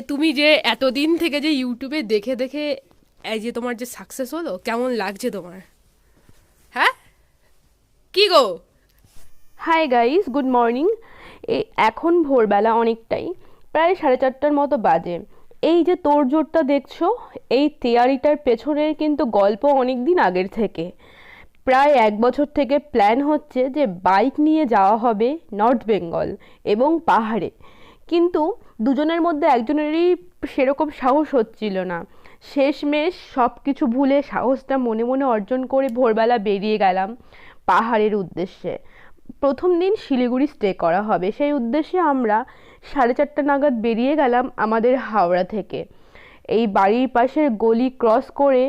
তুমি যে এতদিন থেকে যে ইউটিউবে দেখে দেখে এই যে তোমার যে সাকসেস হলো, কেমন লাগছে তোমার? হ্যাঁ, কি গো? Hi guys, good morning. এখন ভোরবেলা অনেকটাই, প্রায় 4:30টার মতো বাজে। এই যে তোড়জোড়টা দেখছো, এই তেয়ারিটার পেছনের কিন্তু গল্প অনেক দিন আগের থেকে। প্রায় 1 বছর থেকে প্ল্যান হচ্ছে যে বাইক নিয়ে যাওয়া হবে নর্থ বেঙ্গল এবং পাহাড়ে, কিন্তু দুজনের মধ্যে একজনেরই সেরকম সাহস হচ্ছিল না। শেষমেশ সব কিছু ভুলে সাহসটা মনে মনে অর্জন করে ভোরবেলা বেরিয়ে গেলাম পাহাড়ের উদ্দেশ্যে। প্রথম দিন শিলিগুড়ি স্টে করা হবে, সেই উদ্দেশ্যে আমরা 4:30 নাগাদ বেরিয়ে গেলাম আমাদের হাওড়া থেকে। এই বাড়ির পাশের গলি ক্রস করে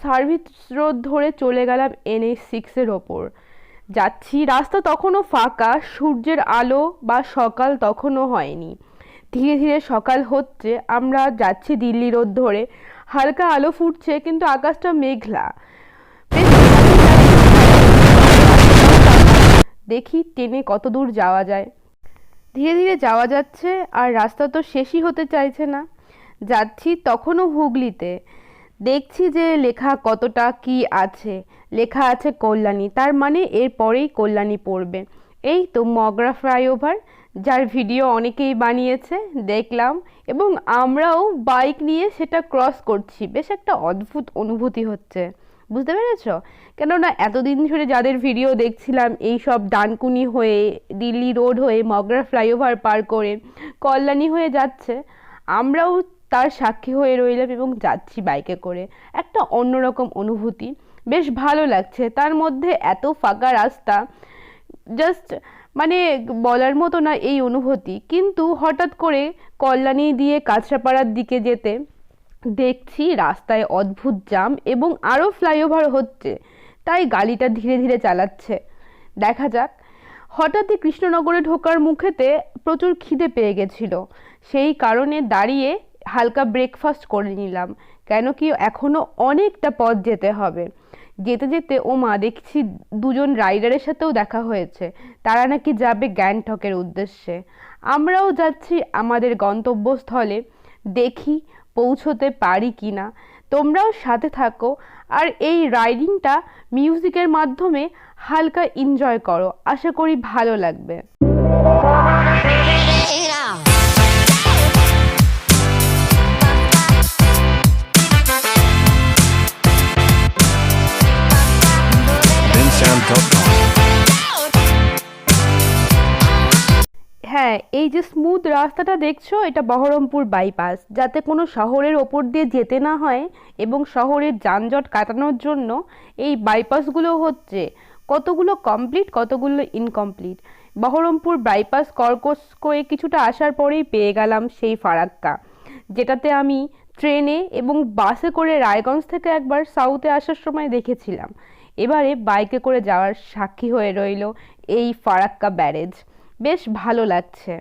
সার্ভিস রোড ধরে চলে গেলাম NH6-এর ওপর। যাচ্ছি, রাস্তা তখনও ফাঁকা, সূর্যের আলো বা সকাল তখনও হয়নি। ধীরে ধীরে সকাল হচ্ছে, আমরা যাচ্ছি দিল্লি রোড ধরে। হালকা আলো ফুটছে কিন্তু আকাশটা মেঘলা। বেশ ভালোই লাগছে। দেখি ট্রেনে কত দূর যাওয়া যায়। ধীরে ধীরে যাওয়া যাচ্ছে, আর রাস্তা তো শেষই হতে চাইছে না। যাচ্ছি তখনও হুগলিতে। দেখছি যে লেখা কতটা কি আছে, লেখা আছে কল্যাণী, তার মানে এর পরেই কল্যাণী পড়বে। এই তো মগরা ফ্লাইওভার, যার ভিডিও অনেকেই বানিয়েছে দেখলাম, এবং আমরাও বাইক নিয়ে সেটা ক্রস করছি। বেশ একটা অদ্ভুত অনুভূতি হচ্ছে, বুঝতে পেরেছ? কেননা এতদিন ধরে যাদের ভিডিও দেখছিলাম এই সব ডানকুনি হয়ে, দিল্লি রোড হয়ে, মগরা ফ্লাইওভার পার করে কল্যাণী হয়ে যাচ্ছে, আমরাও তার সাক্ষী হয়ে রইলাম এবং যাচ্ছি বাইকে করে। একটা অন্যরকম অনুভূতি, বেশ ভালো লাগছে। তার মধ্যে এত ফাঁকা রাস্তা, জাস্ট মানে বলার মতো না এই অনুভূতি। কিন্তু হঠাৎ করে কল্যাণী দিয়ে কাঁচরাপাড়ার দিকে যেতে দেখছি রাস্তায় অদ্ভুত জ্যাম এবং আরও ফ্লাইওভার হচ্ছে, তাই গাড়িটা ধীরে ধীরে চালাচ্ছে। দেখা যাক। হঠাৎই কৃষ্ণনগরে ঢোকার মুখেতে প্রচুর খিদে পেয়ে গেছিল, সেই কারণে দাঁড়িয়ে হালকা ব্রেকফাস্ট করে নিলাম, কেন কি এখনও অনেকটা পথ যেতে হবে। যেতে যেতে ও মা, দেখছি দুজন রাইডারের সাথেও দেখা হয়েছে, তারা নাকি যাবে গ্যাংটকের উদ্দেশ্যে। আমরাও যাচ্ছি আমাদের গন্তব্যস্থলে, দেখি পৌঁছতে পারি কি না। তোমরাও সাথে থাকো, আর এই রাইডিংটা মিউজিকের মাধ্যমে হালকা এনজয় করো, আশা করি ভালো লাগবে। bensound.com হ্যাঁ, এই যে স্মুথ রাস্তাটা দেখছো, এটা বহরমপুর বাইপাস। যাতে কোনো শহরের ওপর দিয়ে যেতে না হয় এবং শহরের যানজট কাটানোর জন্য এই বাইপাসগুলো হচ্ছে, কতগুলো কমপ্লিট কতগুলো ইনকমপ্লিট। বহরমপুর বাইপাস কর্কশ করে কিছুটা আসার পরেই পেয়ে গেলাম সেই ফারাক্কা, যেটাতে আমি ট্রেনে এবং বাসে করে রায়গঞ্জ থেকে একবার সাউথে আসার সময় দেখেছিলাম। এবারে বাইকে করে যাওয়ার সাক্ষী হয়ে রইল এই ফারাক্কা ব্যারেজ। বেশ ভালো লাগছে।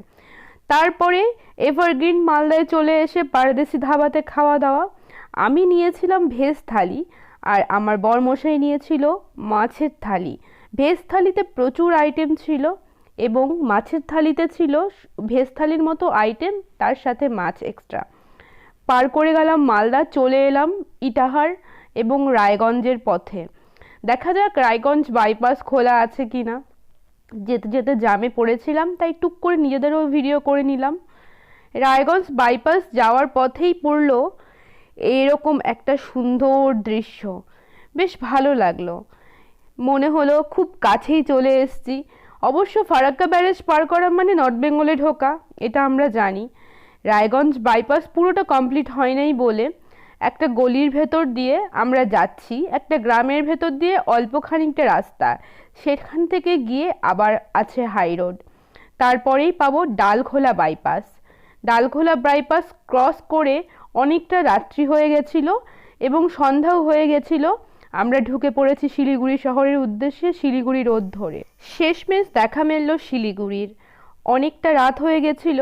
তারপরে এভারগ্রিন মালদায় চলে এসে পারদেশি ধাবাতে খাওয়া দাওয়া। আমি নিয়েছিলাম ভেজ থালি, আর আমার বরমশাই নিয়েছিল মাছের থালি। ভেজ থালিতে প্রচুর আইটেম ছিল এবং মাছের থালিতে ছিল ভেজ থালির মতো আইটেম, তার সাথে মাছ এক্সট্রা। পার করে গেলাম মালদা, চলে এলাম ইটাহার এবং রায়গঞ্জের পথে। দেখা যাক রায়গঞ্জ বাইপাস খোলা আছে কি না। যেতে যেতে জ্যামে পড়েছিলাম, তাই টুক করে নিজেদেরও ভিডিও করে নিলাম। রায়গঞ্জ বাইপাস যাওয়ার পথেই পড়লো এরকম একটা সুন্দর দৃশ্য, বেশ ভালো লাগলো। মনে হলো খুব কাছেই চলে এসেছি। অবশ্য ফারাক্কা ব্যারেজ পার করা মানে নর্থ বেঙ্গলে ঢোকা, এটা আমরা জানি। রায়গঞ্জ বাইপাস পুরোটা কমপ্লিট হয় নাই বলে একটা গলির ভেতর দিয়ে আমরা যাচ্ছি, একটা গ্রামের ভেতর দিয়ে অল্প খানিকটা রাস্তা, সেখান থেকে গিয়ে আবার আছে হাই রোড। তারপরেই পাবো Dalkhola bypass. Dalkhola bypass cross করে অনেকটা রাত্রি হয়ে গেছিল এবং সন্ধ্যাও হয়ে গেছিল। আমরা ঢুকে পড়েছি শিলিগুড়ি শহরের উদ্দেশ্যে, শিলিগুড়ি রোড ধরে। শেষমেশ দেখা মিলল শিলিগুড়ির। অনেকটা রাত হয়ে গেছিল,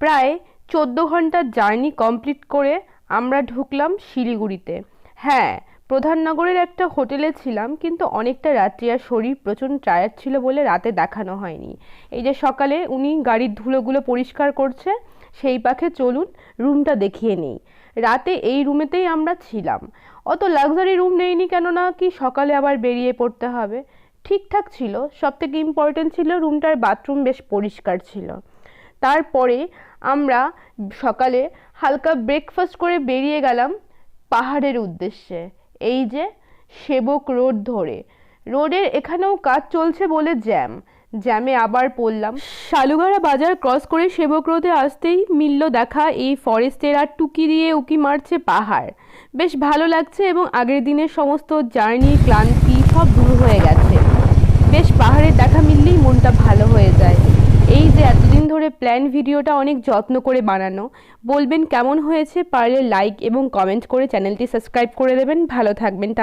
প্রায় 14 ঘন্টার জার্নি কমপ্লিট করে আমরা ঢুকলাম শিলিগুড়িতে। হ্যাঁ, প্রধাননগরের একটা হোটেলে ছিলাম, কিন্তু অনেকটা রাত্রি আর শরীর প্রচণ্ড টায়ার্ড ছিল বলে রাতে দেখানো হয়নি। এই যে সকালে উনি গাড়ির ধুলোগুলো পরিষ্কার করছে, সেই পাখে চলুন রুমটা দেখিয়ে নেই। রাতে এই রুমেতেই আমরা ছিলাম। অত লাক্সারি রুম নেইনি, কেননা কি সকালে আবার বেরিয়ে পড়তে হবে। ঠিকঠাক ছিল, সবথেকে ইম্পর্টেন্ট ছিল রুমটার বাথরুম বেশ পরিষ্কার ছিল। তারপরে আমরা সকালে হালকা ব্রেকফাস্ট করে বেরিয়ে গেলাম পাহাড়ের উদ্দেশ্যে। এই যে সেবক রোড ধরে, রোডের এখানেও কাজ চলছে বলে জ্যামে আবার পড়লাম। শালুগাড়া বাজার ক্রস করে সেবক রোডে আসতেই মিলল দেখা এই ফরেস্টের, আর টুকি দিয়ে উকি মারছে পাহাড়। বেশ ভালো লাগছে এবং আগের দিনের সমস্ত জার্নি ক্লান্তি সব দূর হয়ে গেছে। বেশ পাহাড়ের দেখা মিললেই মনটা ভালো হয়ে যায়। এই যে এতদিন ধরে প্ল্যান ভিডিওটা অনেক যত্ন করে বানানো, বলবেন কেমন হয়েছে, পারলে লাইক এবং কমেন্ট করে চ্যানেলটি সাবস্ক্রাইব করে দেবেন। ভালো থাকবেন।